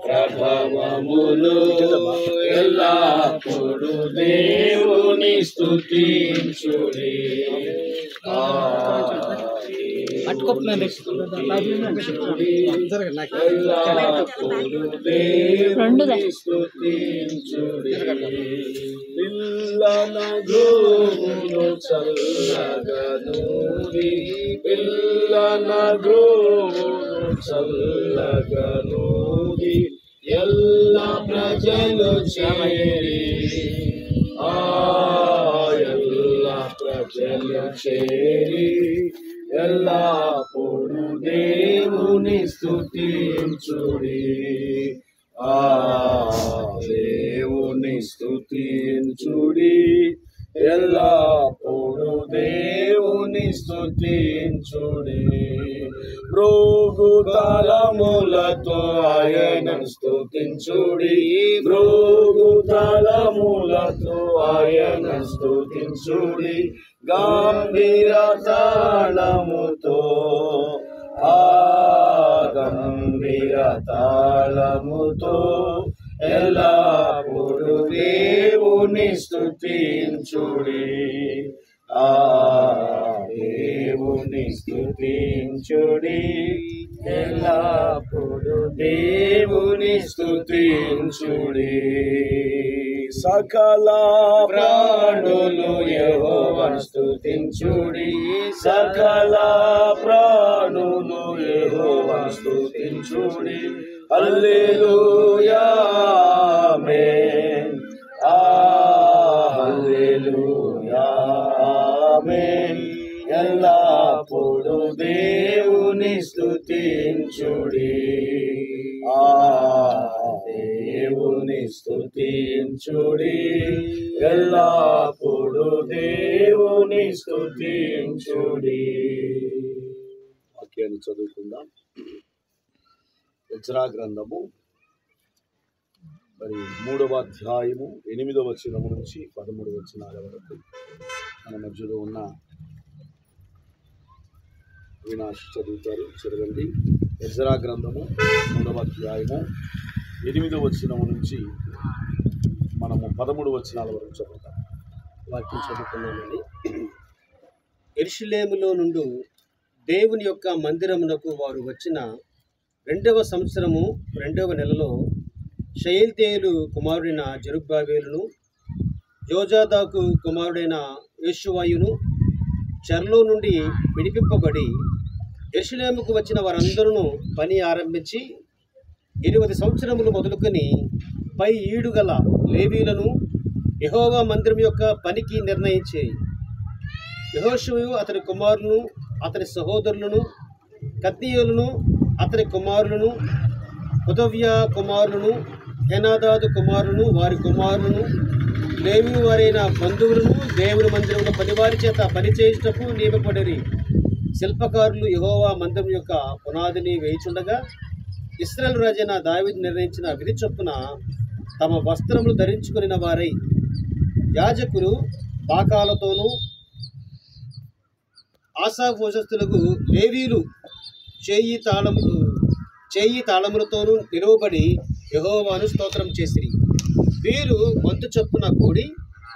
ప్రభవములు ఎల్లప్పుడు దేవుని స్తుతించుడి. పిల్లన గ్రోవును చల్లగనూరి, పిల్లన గ్రోవును చల్లగనూరి, ఎల్ల ప్రజలు చేరి ఎల్ల ప్రజలు చేరి ఎల్లప్పుడు దేవుని స్తుతించుడి. దేవుని స్తుతించుడి, ఎల్లప్పుడు దేవుని స్తుతించుడి. భృగు తలములతో ఆయనను స్తుతించుడి, భృగు తలములతో ఆయనను స్తుతించుడి. గంభీర తాళముతో గంభీర తాళముతో ఎల్లప్పుడు దేవుని స్తుతించుడి. దేవుని స్తుతించుడి, ఎల్లప్పుడు దేవుని స్తుతించుడి. సకల ప్రాణులు యెహోవాను స్తుతించుడి, సకల ప్రాణులు యెహోవాను స్తుతించుడి. హల్లెలూయా ఆమేన్, హల్లెలూయా ఆమేన్. ఎల్లప్పుడు దేవుని స్తుతించుడి, దేవుని స్తుతించుడి, ఎల్లప్పుడు దేవుని స్తుతించుడి. వాక్యాన్ని చదువుకుందాం. ఎజ్రా గ్రంథము మరి 3వ అధ్యాయము 8వ వచనము నుంచి 13వ వచనాల వరకు మన మధ్యలో ఉన్న అవినాష్ చదువుతారు. చదవండి. ఎజ్రా గ్రంథము 3వ అధ్యాయము 8వ వచనము నుంచి మనము 13వ వచనాల వరకు చదువుతాం. వాక్యం చదువుకున్నామని. యెరూషలేములో నుండి దేవుని యొక్క మందిరమునకు వారు వచ్చిన 2వ సంవత్సరము 2వ నెలలో షయల్తీయేలు కుమారుడైన జెరుబ్బాబెలును, జోజాదాకు కుమారుడైన యేషువయును చెరలో నుండి విడిపింపబడి యెరూషలేముకు వచ్చిన వారందరూ పని ఆరంభించి 20 సంవత్సరములు మొదలుకొని పై ఈడుగల లేవీలను యెహోవా మందిరం యొక్క పనికి నిర్ణయించి యెహోషువయు అతని కుమారులను, అతని సహోదరులను, కత్నీయులను అతని కుమారులను, హోదవ్య కుమారులను, హెనాదాదు కుమారులను, వారి కుమారులను, లేవి వారైన బంధువులను దేవుని మందిరంలో పనివారి చేత పనిచేయుటకు నియమపడిరి. శిల్పకారులు యెహోవా మందిరం యొక్క పునాదిని వేయుచుండగా ఇశ్రాయేలు రాజైన దావీదు నిర్ణయించిన విధి చొప్పున తమ వస్త్రములు ధరించుకుని వారై యాజకులు బాకాలతోనూ ఆశాభోజస్తులకు లేవీలు చేయి తాళములతోనూ నిలువబడి యెహోవాను స్తోత్రం చేసిరి. వీరు వంతు చొప్పున కూడి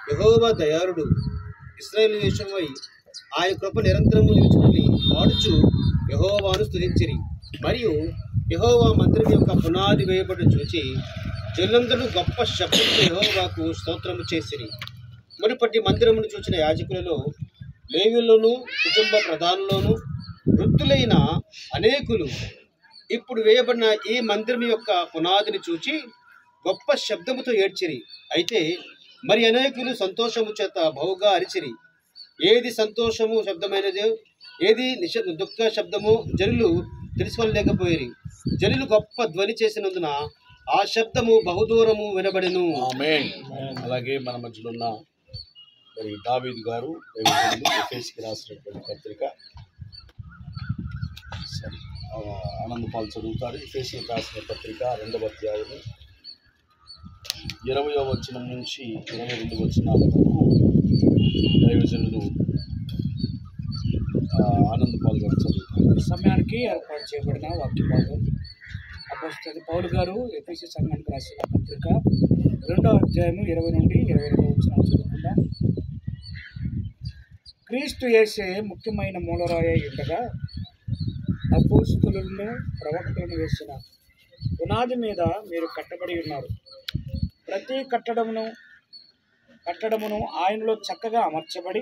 యెహోవా దయాళుడు, ఇశ్రాయేలు దేశమై ఆయన కృప నిరంతరము నిలుచునని పాడుచు యెహోవాను స్తుతించిరి. మరియు యెహోవా మందిరం యొక్క పునాది వేయబడి చూచి జనులందరూ గొప్ప శబ్దంతో యెహోవాకు స్తోత్రము చేసిరి. మునుపటి మందిరమును చూచిన యాజకులలో లేవీయుల్లోనూ కుటుంబ ప్రధానుల్లోనూ వృద్ధులైన అనేకులు ఇప్పుడు వేయబడిన ఈ మందిరం యొక్క పునాదిని చూచి గొప్ప శబ్దముతో ఏడ్చిరి. అయితే మరి అనేకులు సంతోషము చేత బహుగా అరిచిరి. ఏది సంతోషము శబ్దమైనదో, ఏది దుఃఖ శబ్దము జనులు తెలుసుకోలేకపోయిరి. జనులు గొప్ప ధ్వని చేసినందున ఆ శబ్దము బహుదూరము వినబడెను. ఆమేన్. అలాగే మన మధ్యలో ఉన్న మరి దావీదు గారు ఎఫెసీకి రాసినటువంటి పత్రిక ఆనంద పాలు చదువుతారు. ఎఫెసీకి రాసిన పత్రిక 2వ అధ్యాయము 20వ వచనం నుంచి 22 వచనాల వరకు దైవజనులు ఆనంద పాలు గారు చదువుతారు. సమయానికి ఏర్పాటు చేయబడిన వాక్య భాగం వస్తుంది. పౌలు గారు ఎఫెసీ సంఘానికి రాసిన పత్రిక 2వ అధ్యాయము 20 నుండి 22 వచనాలు చదువుకుందాం. క్రీస్తు యేసే ముఖ్యమైన మూలరాయి ఉండగా అపోస్తలులను ప్రవక్తలను వేసిన పునాది మీద మీరు కట్టబడి ఉన్నారు. ప్రతి కట్టడమును ఆయనలో చక్కగా అమర్చబడి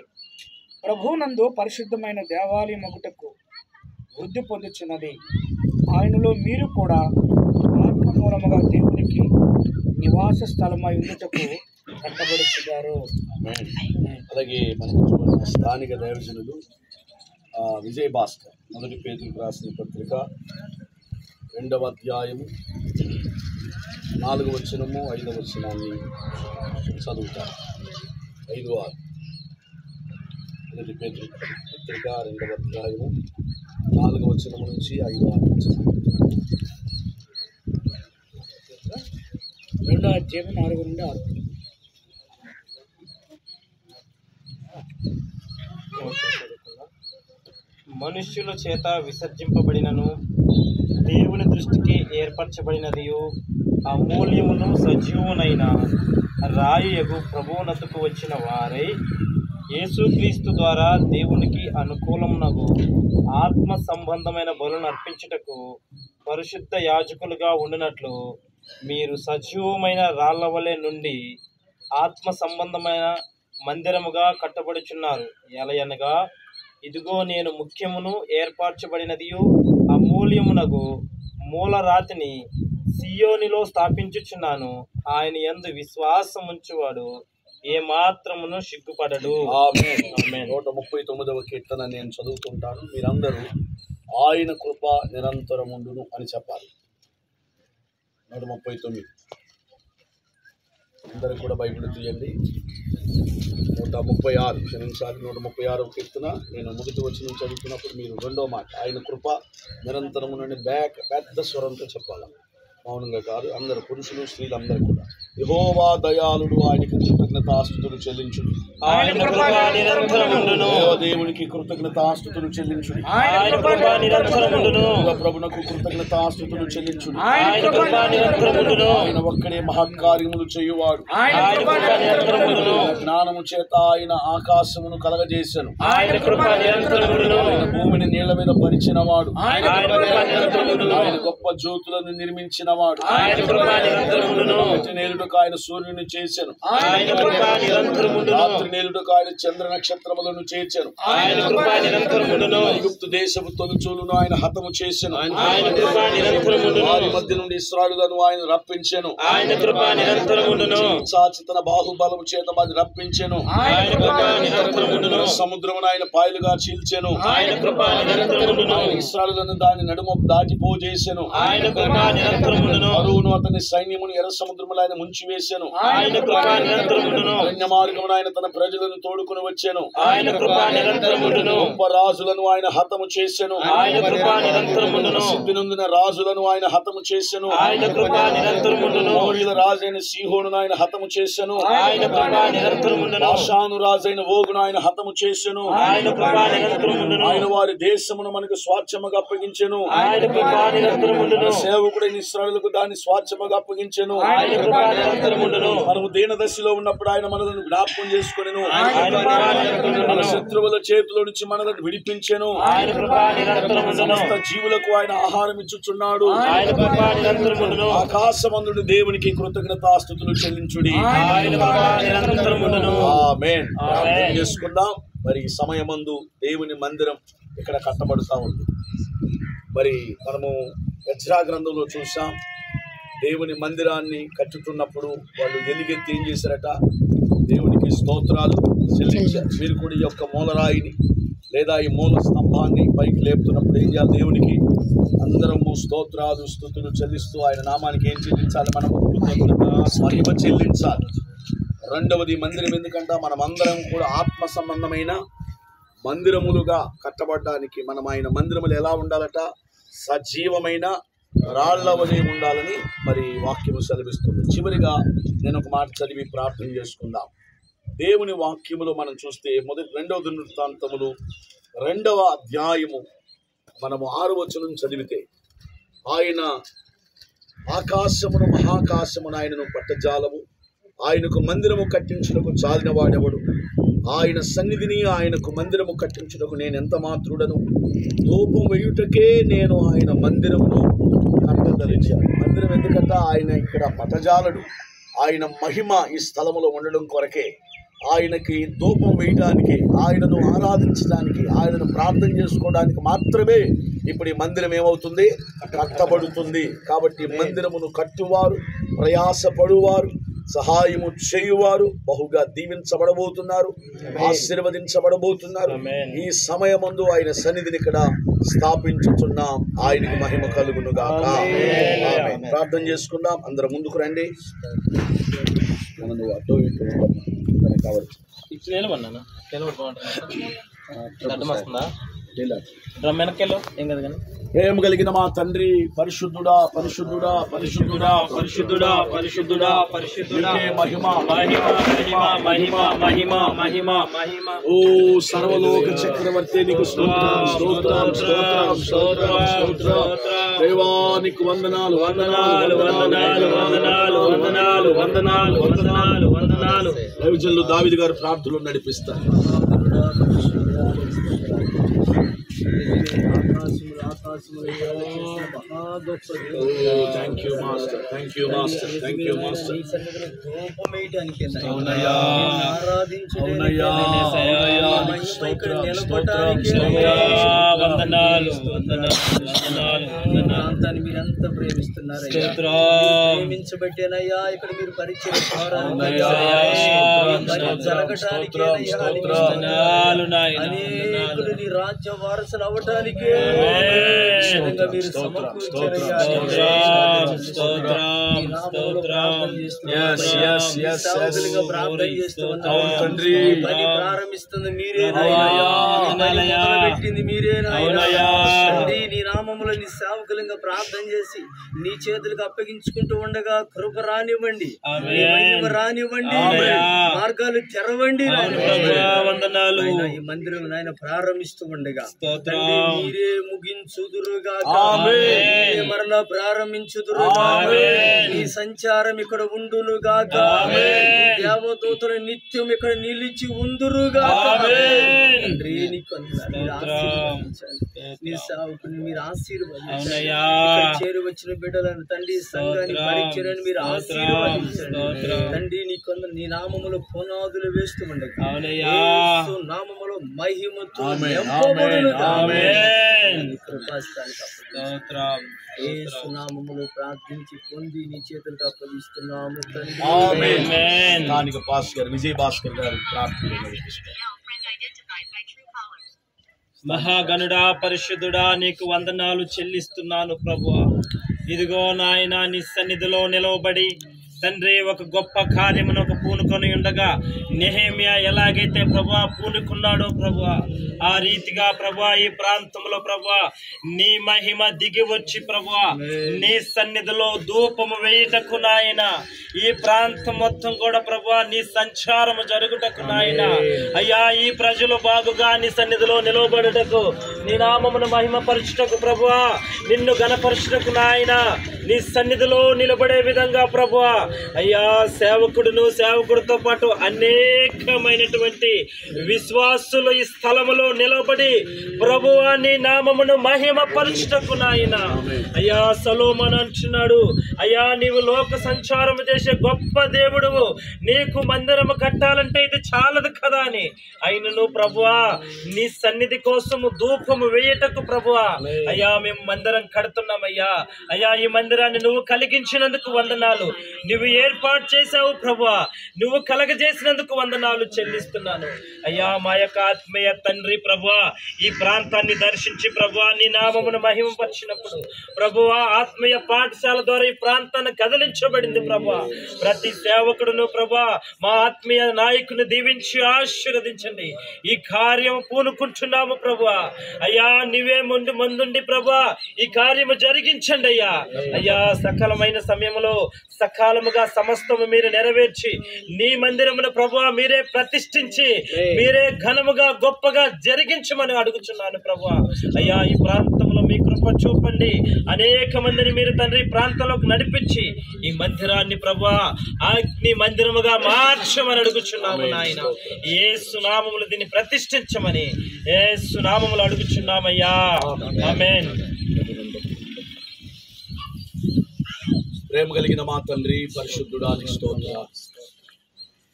ప్రభువునందు పరిశుద్ధమైన దేవాలయం ఒకటకు వృద్ధి పొందుచున్నది. ఆయనలో మీరు కూడా ఆత్మ మూలముగా దేవునికి నివాస స్థలమై ఉండుటకు కట్టబడుతున్నారు. అలాగే మనం స్థానిక దైవజనులు విజయ్ భాస్కర్ మొదటి పేతురుకు రాసిన పత్రిక 2వ అధ్యాయము 4వ వచనము 5వ వచనాన్ని చదువుతారు. 5, 6 మొదటి పేతురుకు పత్రిక 2వ అధ్యాయము 4వ వచనము నుంచి 5, 6 2వ అధ్యాయం 4 నుండి 6. మనుష్యుల చేత విసర్జింపబడినను దేవుని దృష్టికి ఏర్పరచబడినదియు అమూల్యమును సజీవునైన రాయుయగు ప్రభువునకు వచ్చిన వారై యేసుక్రీస్తు ద్వారా దేవునికి అనుకూలమునగు ఆత్మ సంబంధమైన బలులను అర్పించుటకు పరిశుద్ధ యాజకులుగా ఉండినట్లు మీరు సజీవమైన రాళ్ల వలె నుండి ఆత్మ సంబంధమైన మందిరముగా కట్టబడుచున్నారు. ఎలయనగా ఇదిగో నేను ముఖ్యమును ఏర్పరచబడినదియు అమూల్యమునగు మూలరాతిని సియోనిలో స్థాపించుచున్నాను. ఆయన యందు విశ్వాసముంచువాడు ఏమాత్రమును సిగ్గుపడడు. ఆమేన్. 139వ కీర్తన నేను చదువుతుంటాను. మీరందరూ ఆయన కృప నిరంతరముండును అని చెప్పాలి. 139 అందరూ కూడా బైబిల్ తీయండి. 136 క్షమించాలి. 136వ కీర్తన నేను మొదటి వచనం చదువుతున్నప్పుడు మీరు రెండో మాట ఆయన కృప నిరంతరమునని పెద్ద స్వరంతో చెప్పాలి. మౌనంగా కాదు. అందరు పురుషులు స్త్రీలు అందరూ కూడా యెహోవా దయాళుడు ఆయనకి కృతజ్ఞతాస్తుతులు చెల్లించుడు. దేవునికి కృతజ్ఞతాస్తుతులు చెల్లించుడు. ప్రభునకు కృతజ్ఞతాస్తుతులు చెల్లించుడు. ఆయన ఒక్కడే మహత్కార్యములు చేయువాడు. జ్ఞానము చేత ఆయన ఆకాశమును కలగజేసెను. ఆయన భూమిని నీళ్ల మీద పరిచినవాడు. ఆయన గొప్ప జ్యోతులను నిర్మించినవాడు. నేలుడుకు ఆయన సూర్యుని చేసెను. రాత్రి నేలుడుకు ఆయన చంద్ర నక్షత్రములను చేర్చెను. ఐగుప్తు దేశపు తొలిచూలును ఆయన హతము చేసెను. వారి మధ్య నుండి ఇశ్రాయేలులను ఆయన రప్పించెను. చాచి తన బాహుబలము చేత అది రప్పించెను. సముద్రమును ఆయన పాయలుగా చీల్చెను. ఇశ్రాయేలులను దాని నడుమ దాటిపోజేసెను. ఫరోను అతని సైన్యమును ఎర్ర సముద్రములో ఆయన ముంచివేసెను. అరణ్య మార్గమున ఆయన తన ప్రజలను తోడుకుని వచ్చెను. గొప్ప రాజులను ఆయన హతము చేసెను. సిద్ధి నొందిన రాజులను ఆయన హతము చేసెను. మోరీల రాజైన సీహోను ఆయన హతము చేసెను. బాషాను రాజైన ఓగును ఆయన హతము చేసెను. ఆయన వారి దేశమును మనకు స్వాచ్ఛముగా అప్పగించెను. సేవకుడైన ఇశ్రాయేలుకు దాన్ని స్వాచ్ఛముగా అప్పగించెను. మనము దీన దశలో ఉన్నప్పుడు ఆయన మనలను జ్ఞాపకం చేసుకొనెను. మన శత్రువుల చేతిలో నుంచి మనలను విడిపించెను. సమస్త జీవులకు ఆయన ఆహారం ఇచ్చుచున్నాడు. ఆకాశమందుడు దేవునికి కృతజ్ఞతాస్తుతులు చెల్లించుడి. ఆమేన్. ప్రార్థన చేసుకుందాం. మరి ఈ సమయమందు దేవుని మందిరం ఇక్కడ కట్టబడుతూ ఉంది. మరి మనము ఎజ్రా గ్రంథంలో చూసాం. దేవుని మందిరాన్ని కట్టుతున్నప్పుడు వాళ్ళు ఎలుగెత్తి ఏం చేశారట? దేవునికి స్తోత్రాలు చెల్లించారు. మీరు కూడా ఈ యొక్క మూలరాయిని లేదా ఈ మూల స్తంభాన్ని పైకి లేపుతున్నప్పుడు ఏం చేయాలి? దేవునికి అందరము స్తోత్రాలు స్తుతులు చెల్లిస్తూ ఆయన నామానికి ఏం చెల్లించాలి? మనము మహిమ చెల్లించాలి. రెండవది మందిరం. ఎందుకంటే మనం అందరం కూడా ఆత్మ సంబంధమైన మందిరములుగా కట్టబడడానికి మనం ఆయన మందిరములు ఎలా ఉండాలట? సజీవమైన రాళ్ల వలె ఉండాలని మరి వాక్యము సెలవిస్తుంది. చివరిగా నేను ఒక మాట చదివి ప్రార్థన చేసుకుందాం. దేవుని వాక్యములో మనం చూస్తే 2వ దినవృత్తాంతములు 2వ అధ్యాయము మనము 6వ వచనం చదివితే ఆయన ఆకాశమును మహాకాశమును ఆయనను పట్టజాలము. ఆయనకు మందిరము కట్టించుటకు చాలిన వాడెవడు? ఆయన సన్నిధిని ఆయనకు మందిరము కట్టించుటకు నేను ఎంత మాత్రుడను? ధూపం వేయుటకే నేను ఆయన మందిరమును కట్టదలిచాను. మందిరం ఎందుకంటే ఆయన ఇక్కడ పట్టజాలడు. ఆయన మహిమ ఈ స్థలములో ఉండడం కొరకే, ఆయనకి ధూపం వేయడానికి, ఆయనను ఆరాధించడానికి, ఆయనను ప్రార్థన చేసుకోవడానికి మాత్రమే ఇప్పుడు ఈ మందిరం ఏమవుతుంది? కట్టబడుతుంది. కాబట్టి మందిరమును కట్టువారు, ప్రయాసపడువారు, సహాయము చేయువారు బహుగా దీవించబడబోతున్నారు, ఆశీర్వదించబడబోతున్నారు. ఈ సమయమందు ఆయన సన్నిధిని ఇక్కడ స్థాపించుతున్నాం. ఆయనకి మహిమ కలుగును గాక. ఆమేన్. ప్రార్థన చేసుకుందాం. అందరం ముందుకు రండి. అటో ఇటో కావచ్చు. ప్రేమ కలిగిన మా తండ్రి, పరిశుద్ధుడా పరిశుద్ధుడా పరిశుద్ధుడా పరిశుద్ధుడా పరిశుద్ధుడా పరిశుద్ధుడా, మహిమ మహిమ మహిమ మహిమ మహిమ మహిమ మహిమ. ఓ సర్వలోక చక్రవర్తి, నీకు స్తోత్రం స్తోత్రం స్తోత్రం స్తోత్రం స్తోత్రం. దేవానికి వందనాలు వందనాలు వందనాలు వందనాలు వందనాలు వందనాలు వందనాలు వందనాలు. దైవజనులు దావీదు గారు ప్రార్థనలు నడిపిస్తారు. Thank you master, thank you master, thank you master. అవునయ్యా, అవునయ్యా, వందనాలు ప్రాంతాన్ని మీరంతా ప్రేమిస్తున్నారయ్యా, ప్రేమించబట్టేనయ్యా ఇక్కడ మీరు పరిచయం జరగటానికి అనేకులు నీ రాజ్య వారసులు అవటానికి మీరు ప్రారంభిస్తుంది మీరేనాయనబెట్టింది మీరేనాయనా. నీ నామములో నీ సేవకులంగా ప్రార్థన చేసి నీ చేతులకు అప్పగించుకుంటూ ఉండగా కృప రానివ్వండి, రానివ్వండి, మార్గాలు తెరవండి. ఈ మందిరం నాయన ప్రారంభిస్తూ ఉండగా మీరే ముగించుదురుగా, మరలా ప్రారంభించుదురుగా, నీ సంచారం ఇక్కడ ఉండునుగాక, దేవదూతలు నిత్యం ఇక్కడ నిలిచి ఉందురుగా. నీ సేవకుని మీరు ఆశీర్వదించండి, చేరి వచ్చిన బిడ్డలను తండ్రి సంఘాన్ని పరిచయాన్ని మీరు ఆశీర్వదించండి తండ్రి. నీ కొందరు నీ నామములో పునాదులు వేస్తూ ఉండగా నామములో మహిమతో నామములో ప్రార్థించి పొంది నీ చేతులకు అప్పగిస్తున్నాము. విజయ్ భాస్కర్ గారు ప్రార్థన. మహాగణుడా పరిశుద్ధుడా నీకు వందనాలు చెల్లిస్తున్నాను ప్రభువా. ఇదిగో నాయన నీ సన్నిధిలో నిలవబడి తండ్రి ఒక గొప్ప కార్యమును పూనుకొని ఉండగా నెహెమ్యా ఎలాగైతే ప్రభువా పూనుకున్నాడో ప్రభువా, ఆ రీతిగా ప్రభువా ఈ ప్రాంతంలో ప్రభువా నీ మహిమ దిగి వచ్చి ప్రభువా నీ సన్నిధిలో ధూపము వేయుటకు నాయన ఈ ప్రాంతం మొత్తం కూడా ప్రభువా నీ సంచారము జరుగుటకు నాయన అయ్యా ఈ ప్రజలు బాగుగా నీ సన్నిధిలో నిలవబడుటకు నీ నామమును మహిమపరచుటకు ప్రభువా నిన్ను గణపరచుటకు నాయన నీ సన్నిధిలో నిలబడే విధంగా ప్రభువా అయ్యా సేవకుడితో పాటు అనేకమైనటువంటి విశ్వాసులు ఈ స్థలములో నిలబడి ప్రభువా నీ నామమును మహిమపరచుటకు నాయన అయ్యా సొలొమోను అంటున్నాడు, అయ్యా నీవు లోక సంచారము చేసే గొప్ప దేవుడువు, నీకు మందిరము కట్టాలంటే ఇది చాలదు కదా అని. అయినను ప్రభువా నీ సన్నిధి కోసము ధూపము వేయటకు ప్రభువా అయ్యా మేము మందిరం కడుతున్నామయ్యా. అయ్యా ఈ మందిరాన్ని నువ్వు కలిగించినందుకు వందనాలు, నువ్వు ఏర్పాటు చేశావు ప్రభువా, నువ్వు కలగజేసినందుకు వందనాలు చెల్లిస్తున్నాను అయ్యా. మా యొక్క ఆత్మీయ తండ్రి ప్రభువా ఈ ప్రాంతాన్ని దర్శించి ప్రభువా నీ నామమును మహిమపరిచినప్పుడు ప్రభువా ఆత్మీయ పాఠశాల ద్వారా ఈ ప్రాంతాన్ని కదిలించబడింది ప్రభువా. ప్రతి సేవకుడును ప్రభా మా ఆత్మీయ నాయకుని దీవించి ఆశీర్వదించండి. ఈ కార్యం పూనుకుంటున్నాము ప్రభా. అయ్యా నీవే ముందుండి ప్రభా ఈ కార్యము జరిగించండి అయ్యా. అయ్యా సకాలమైన సమయంలో సకాలముగా సమస్తము మీరు నెరవేర్చి నీ మందిరమును ప్రభా మీరే ప్రతిష్ఠించి మీరే ఘనముగా గొప్పగా జరిగించమని అడుగుచున్నాను ప్రభా. అయ్యా ఈ ప్రాంతంలో మీ కృప చూపండి. అనేక మందిని మీరు తండ్రి ప్రాంతంలోకి నడిపించి ఈ మందిరాన్ని ప్రభా అగ్ని మందిరముగా మార్చమని అడుగుచున్నాము నాయన. యేసు నామములో దీన్ని ప్రతిష్ఠించమని యేసు నామములో అడుగుచున్నామయ్యా. ఆమేన్. ప్రేమ కలిగిన మా తండ్రి పరిశుద్ధుడా నీకు స్తోత్రాలు.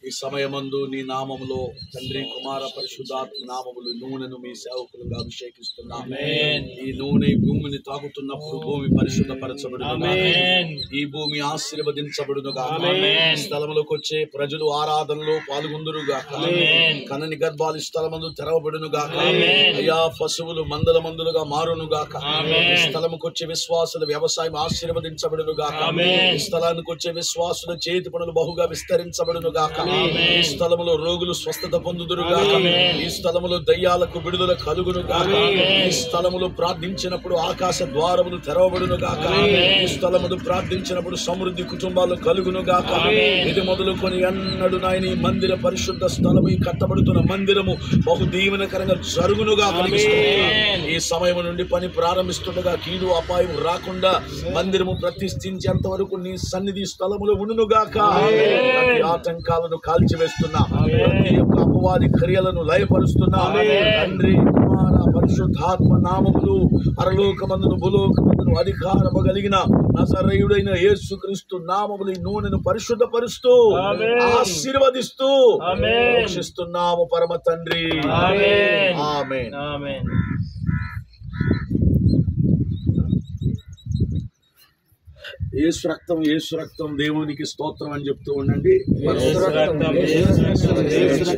ఈ సమయమందు నీ నామములో తండ్రి కుమార పరిశుద్ధాత్మ నామములు నూనెను మీ సేవకులుగా అభిషేకిస్తున్నాము. ఈ నూనె భూమిని తాగుతున్నప్పుడు భూమి పరిశుద్ధపరచబడును, ఈ భూమి ఆశీర్వదించబడునుగా. స్థలములకు వచ్చే ప్రజలు ఆరాధనలో పాల్గొందురుగా. కనని గర్భాలు స్థలమందు తెరవబడునుగా. అయ్యా పశువులు మందల మందులుగా మారునుగాక. స్థలముకు వచ్చే విశ్వాసుల వ్యవసాయం ఆశీర్వదించబడునుగా. స్థలానికి వచ్చే విశ్వాసుల చేతి పనులు బహుగా విస్తరించబడునుగాక. ఈ స్థలములో రోగులు స్వస్థత పొందుదురుగాక. ఈ స్థలములో దయ్యాలకు విడుదల కలుగునుగాక. ఈ స్థలములో ప్రార్థించినప్పుడు ఆకాశ ద్వారములు తెరవబడునుగాక. ఈ స్థలములు ప్రార్థించినప్పుడు సమృద్ధి కుటుంబాలు కలుగునుగాక. ఇది మొదలుకొని ఎన్నడు నాయన ఈ మందిర పరిశుద్ధ స్థలము ఈ కట్టబడుతున్న మందిరము బహు దీవెనకరంగా జరుగునుగాక. ఈ సమయం నుండి పని ప్రారంభిస్తుండగా కీడు అపాయం రాకుండా మందిరము ప్రతిష్ఠించేంత వరకు నీ సన్నిధి స్థలములో ఉండునుగాక. ఆటంకాలను కాల్చివేస్తున్నా, ప్రతి యొక్క అపవాది క్రియలను లయపరుస్తున్నా. తండ్రి కుమార పరిశుద్ధాత్మ నామములు పరలోకమందును భూలోకమందును అధికారము కలిగిన నజరేయుడైన యేసుక్రీస్తు నామములు ఈ నూనెను పరిశుద్ధపరుస్తూ ఆశీర్వదిస్తూ రక్షిస్తున్నాము పరమ తండ్రి. ఆమేన్. ఆమేన్. యేసు రక్తం యేసు రక్తం దేవునికి స్తోత్రం అని చెప్తూ ఉండండి. యేసు రక్తం యేసు రక్తం యేసు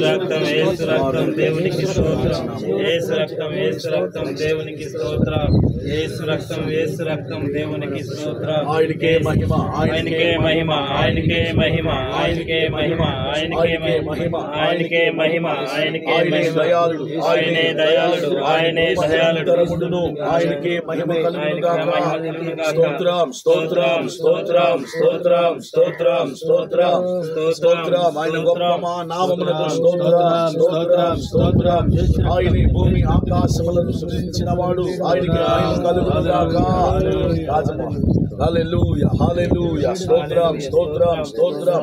రక్తం యేసు రక్తం దేవునికి స్తోత్రం. యేసు రక్తం యేసు రక్తం దేవునికి స్తోత్రం. యేసు రక్తం యేసు రక్తం దేవునికి స్తోత్రం. ఆయనకే మహిమ, ఆయనకే మహిమ, ఆయనకే మహిమ, ఆయనకే మహిమ, ఆయనకే మహిమ, ఆయనకే మహిమ, ఆయనకే మహిమ. దయాళుడు, ఆయనే దయాళుడు, ఆయనే దయాళుడు. ఆయనకే మహిమ కలుగునుగాక. స్తోత్రం స్తోత్రం స్తోత్రం స్తోత్రం స్తోత్రం స్తోత్రం స్తోత్రం. ఆయన గొప్ప నామమునకు స్తోత్రం స్తోత్రం స్తోత్రం. ఆయన భూమి ఆకాశములను సృజించిన వాడు, ఆయనకి మహిమ కలుగునుగాక. హల్లెలూయా హల్లెలూయా. స్తోత్రం స్తోత్రం స్తోత్రం.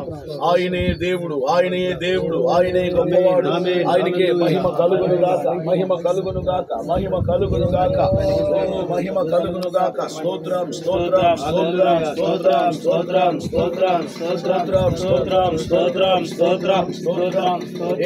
ఆయనే దేవుడు, ఆయనే దేవుడు, ఆయనే గొప్పవాడు. ఆయనకే మహిమ కలుగునుగాక, మహిమ కలుగునుగాక, మహిమ కలుగునుగాక, మహిమ కలుగునుగాక. స్తోత్రం స్తోత్రం స్తోత్రం స్తోత్రం స్తోత్రం స్తోత్రం స్తోత్రం స్తోత్రం స్తోత్రం స్తోత్రం స్తోత్రం.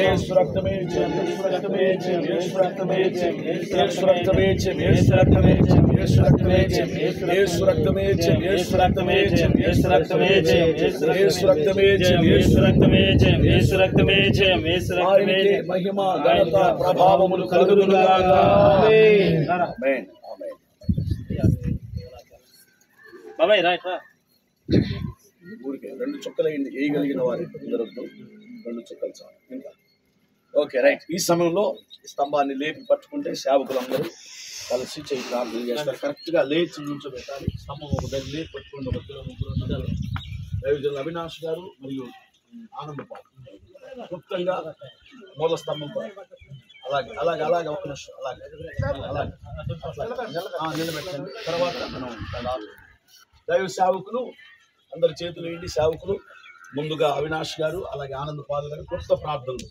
యేసు రక్తమే జయం, యేసు రక్తమే జయం, యేసు రక్తమే జయం, యేసు రక్తమే జయం, యేసు రక్తమే జయం, యేసు రక్తమే జయం, యేసు రక్తమే జయం, యేసు రక్తమే జయం, యేసు రక్తమే జయం, యేసు రక్తమే జయం, యేసు రక్తమే జయం, యేసు రక్తమే జయం, యేసు రక్తమే జయం. మహిమ ఘనత ప్రభావములు కలుగునుగాక. ఆమేన్. ఆమేన్. బాబాయ్ రైట్ రా. ఊరికే 2 చుక్కలు వేయగలిగిన వారు కుదరద్దు. 2 చుక్కలు చాలు. ఇంకా ఓకే రైట్. ఈ సమయంలో స్తంభాన్ని లేపి పట్టుకుంటే సేవకులందరూ కలిసి చేయి ప్రార్థన చేస్తారు. కరెక్ట్గా లేచి నిల్చోబెట్టాలి. స్తంభం ఒక దగ్గర లేపి పట్టుకుంటే ఒకరు ముగ్గురు దైవజనులు అవినాష్ గారు మరియు ఆనందపాల్ క్లుప్తంగా మూల స్తంభం అలాగే అలాగే అలాగే ఒక నిమిషం అలాగే అలాగే నిలబెట్టండి. తర్వాత మనం దైవ సేవకులు అందరి చేతులు ఏంటి సేవకులు ముందుగా అవినాష్ గారు అలాగే ఆనందపాల్ గారు క్లుప్త ప్రార్థనలు.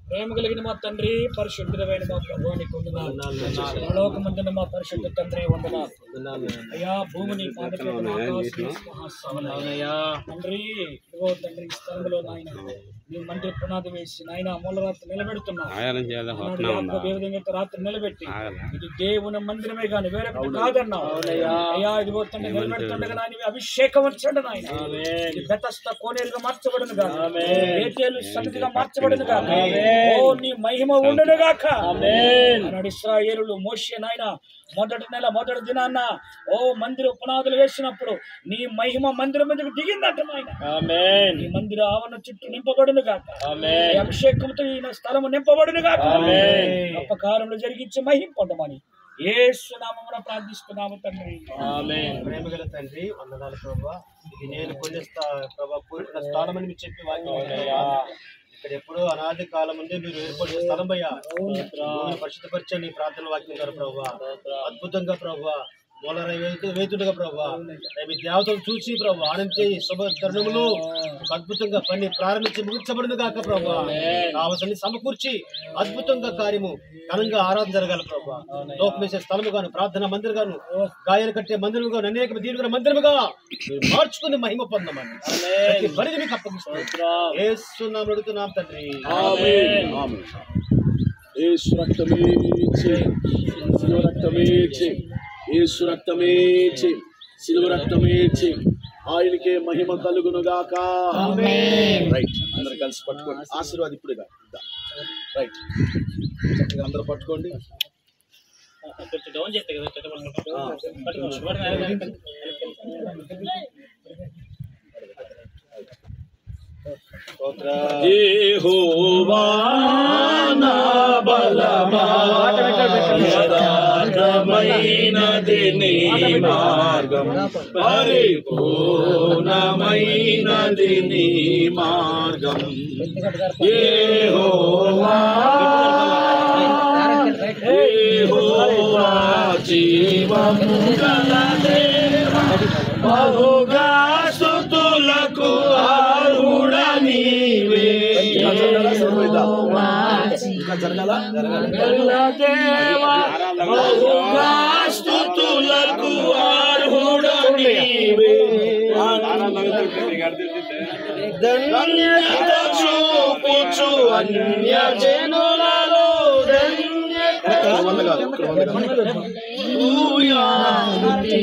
ప్రేమ కలిగిన మా తండ్రి, పరిశుద్ధమైన మా ప్రభువానికి వందనాలు. పరలోకమందున మా పరిశుద్ధ తండ్రి వందనాలు. అయ్యా భూమిని తండ్రి, ఇదిగో ఇదిగో తండ్రి ఈ స్థలంలో నాయన నీ మందిర పునాది వేసి నాయన మూలరాత్రి నిలబెడుతున్నావు. ఏ విధంగా రాత్రి నిలబెట్టి ఇది దేవుని మందిరమే కానీ వేరొకటి కాదన్నావు అయ్యా. ఇదిగో తండ్రి నిలబెడుతుండగా నాయన అభిషేకం వచ్చండి నాయన. ఇది బెతస్తా కోనేరుగా మార్చబడును గాక, బేతేలు సన్నిధిగా మార్చబడును గాక. ఓ నీ మహిమ ఉండును గాక. ఆనాడు ఇశ్రాయేలులు మోషే నాయన మొదటి నెల మొదటి దినాన్న ఓ మందిర పునాదులు వేసినప్పుడు నీ మహిమ మందిరం మీదకు దిగిందట నాయన. నీ మందిర ఆవరణ చుట్టూ నింపబడును గాక, అభిషేకంతో ఈ స్థలము నింపబడును గాక. గొప్ప కార్యములు జరిగించి మహిమ పొందమని యేసు నామమున ప్రార్థిస్తున్నాము తండ్రి. ప్రేమగల తండ్రి వందనాలు ప్రభువా. ఇది నేను కొన్ని పూర్ణ స్థానం అని మీరు చెప్పి వాక్యం ఇక్కడ ఎప్పుడో అనాది కాలం నుండి మీరు ఏర్పడిన స్థలం అయ్యా. పరిశుద్ధపరిచే నీ ప్రార్థన వాక్యం గారు ప్రభువా. అద్భుతంగా ప్రభువా వేతుండగా ప్రభువా మీ దేవతలు చూసి ప్రభు ఆనందించే శుభ తరుణములు అద్భుతంగా పని ప్రారంభించి ముగించబడిన గాక ప్రభువా. కావలసిన సమకూర్చి అద్భుతంగా కార్యము ఘనంగా ఆరాధన జరగాలి ప్రభువా. లోకం వేసే స్థలము గాను, ప్రార్థన మందిరం గాను, గాయాలు కట్టే మందిరం గాను, అనేక దీర్ఘ మందిరముగా మార్చుకుని మహిమ పొందమని పరిధి మీకు అప్పగిస్తున్నాం. యేసు అడుగుతున్నాం తండ్రి. యేసు రక్తమే శిలువ రక్తమే యేసు రక్తమే శిలువ రక్తమే ఆయనకే మహిమ కలుగునుగాక. రైట్, అందరు కలిసి పట్టుకోండి. ఆశీర్వాదం ఇప్పుడుగా రైట్ చక్కగా అందరూ పట్టుకోండి. యెహోవా నా బలమా యథార్థమైనది నీ మార్గం, పరిపూర్ణమైనది నీ మార్గం. యెహోవా యెహోవా జీవము గల దేవా, బహుగా స్తుతులకు అర్హుడ నీవే. బహుగా స్తుతులకు అర్హుడ నీవే. ధన్యత చూపుచు అన్య జనులలో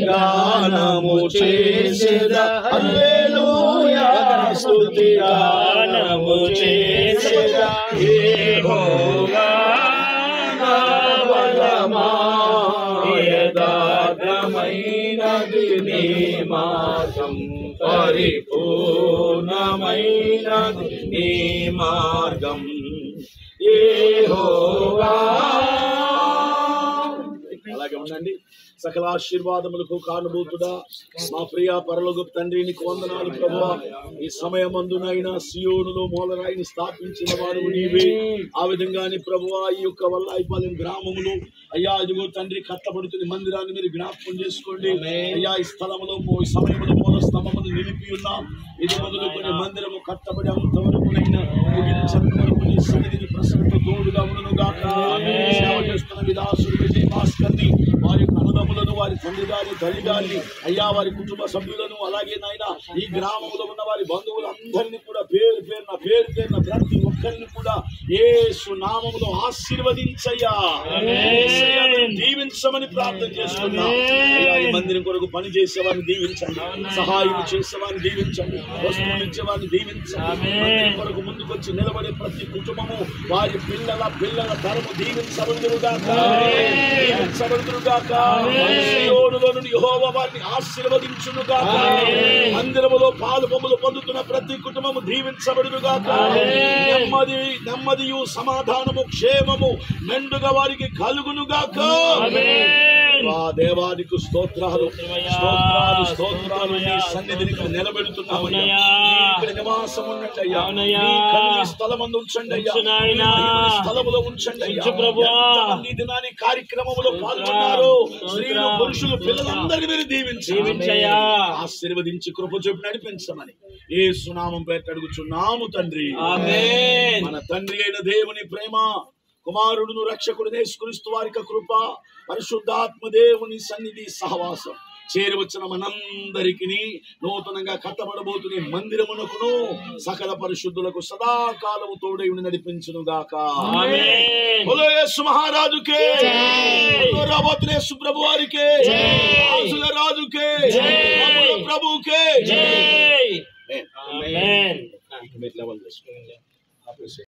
గానము చేసేదా హల్లెలూయా, స్తుతి గానము చేసేదా. యెహోవా నా బలమా యథార్థమైనది నీ మార్గం, పరిపూర్ణమైనది నీ మార్గం. యెహోవా. అలాగే ఉండండి. సకల ఆశీర్వాదములకు కానుభూతుడా మా ప్రియ పరలోకపు తండ్రి, నీకు వందనాలు ప్రభువా. ఈ సమయమందునైనా సియోనులో మూలరాయిని స్థాపించిన వారు నీవే. ఆ విధంగానే ప్రభువా ఈ యొక్క వల్లాయిపాలెం గ్రామములో అయ్యా ఇదిగో తండ్రి కట్టబడుతున్న మందిరాన్ని మీరు జ్ఞాపకం చేసుకోండి అయ్యా. ఈ స్థలములో ఈ సమయంలో మూల స్తంభమును నిలిపి ఉన్నాం. ఇది మొదలుకొని మందిరము కట్టబడి అంతవరకునైనా ముగించంత వరకు నీ సన్నిధిని ప్రసన్నత తోడుగా ఉండును గాక. సేవ చేస్తున్న విదాసుడు విజయ్ భాస్కర్ని, వారి అన్నదమ్ములను, వారి తండ్రి గారి తల్లి గారిని అయ్యా, వారి కుటుంబ సభ్యులను, అలాగే నాయన ఈ గ్రామంలో ఉన్న వారి బంధువులందరినీ కూడా పేరు పేరున ప్రతి ఒక్కరిని కూడా యేసు నామములో ఆశీర్వదించయ్యా, దీవించమని ప్రార్థన చేస్తున్నా. ఈ మందిరం కొరకు పని చేసేవారిని దీవించండి, సహాయం చేసేవారిని దీవించండి, వస్తువులు ఇచ్చేవారిని దీవించండి. మందిరం కొరకు ముందుకొచ్చి నిలబడే ప్రతి కుటుంబము వారి పిల్లల తరము దీవించబడుదురుగాక. యెహోవా వారిని ఆశీర్వదించునుగాక. మందిరములో పాలు పొమ్ములు పొందుతున్న ప్రతి కుటుంబము దీవించబడునుగాక. నెమ్మదియు సమాధానము క్షేమము మెండుగా వారికి కలుగునుగాక. దేవానికి స్తోత్రాలు నీ సన్నిధిని నిలబెడుతున్నాము. ఇక్కడ నివాసం ఉండండి అయ్యా, స్థలమందు ఉంచండి అయ్యా, స్థలములో ఉంచండి అయ్యా. ఈ దినాన్ని కార్యక్రమంలో పాల్గొన్నారు స్త్రీలు, పురుషులు, పిల్లలందరినీ మీరు దీవించి ఆశీర్వదించి కృప చూపి నడిపించమని యేసు నామం పేరిట అడుగుచున్నాము తండ్రి. మన తండ్రి అయిన దేవుని ప్రేమ, కుమారుడును రక్షకుడు యేసుక్రీస్తు వారి కృప, పరిశుద్ధాత్మ దేవుని సన్నిధి సహవాసం చేరి వచ్చిన మనందరికి నూతనంగా కట్టబడబోతున్న మందిరమునకును సకల పరిశుద్ధులకు సదాకాలము తోడై ఉండి నడిపించును గాక. బోలో యేసు మహారాజుకే, రాబోతున్న యేసు ప్రభు వారికే, రాజుల రాజుకే, ప్రభువుకే. ఆమేన్. లెవెల్ చేసుకోండి.